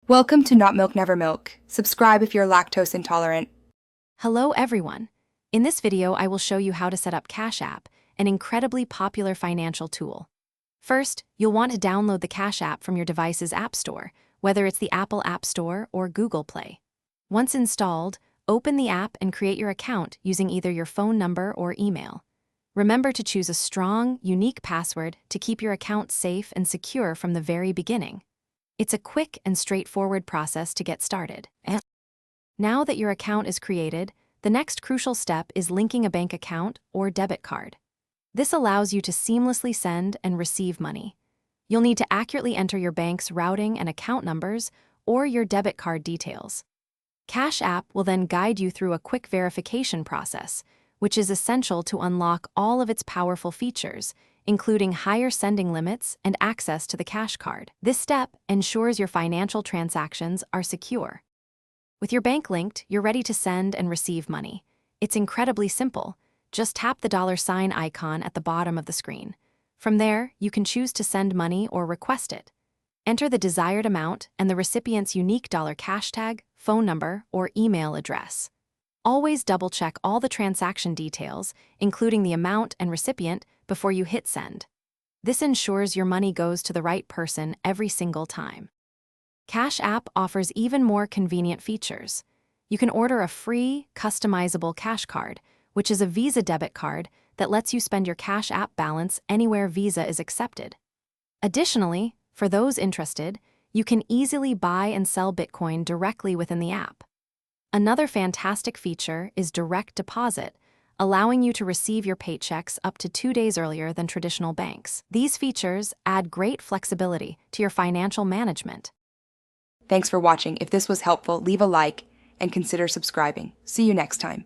Welcome to Not Milk Never Milk. Subscribe if you're lactose intolerant. Hello everyone. In this video, I will show you how to set up Cash App, an incredibly popular financial tool. First, you'll want to download the Cash App from your device's App Store, whether it's the Apple App Store or Google Play. Once installed, open the app and create your account using either your phone number or email. Remember to choose a strong, unique password to keep your account safe and secure from the very beginning. It's a quick and straightforward process to get started. Now that your account is created, the next crucial step is linking a bank account or debit card. This allows you to seamlessly send and receive money. You'll need to accurately enter your bank's routing and account numbers or your debit card details. Cash App will then guide you through a quick verification process, which is essential to unlock all of its powerful features, including higher sending limits and access to the cash card. This step ensures your financial transactions are secure. With your bank linked, you're ready to send and receive money. It's incredibly simple. Just tap the $sign icon at the bottom of the screen. From there, you can choose to send money or request it. Enter the desired amount and the recipient's unique cash tag, phone number, or email address. Always double-check all the transaction details, including the amount and recipient, before you hit send. This ensures your money goes to the right person every single time. Cash App offers even more convenient features. You can order a free, customizable cash card, which is a Visa debit card that lets you spend your Cash App balance anywhere Visa is accepted. Additionally, for those interested, you can easily buy and sell Bitcoin directly within the app. Another fantastic feature is direct deposit, allowing you to receive your paychecks up to 2 days earlier than traditional banks. These features add great flexibility to your financial management. Thanks for watching. If this was helpful, leave a like and consider subscribing. See you next time.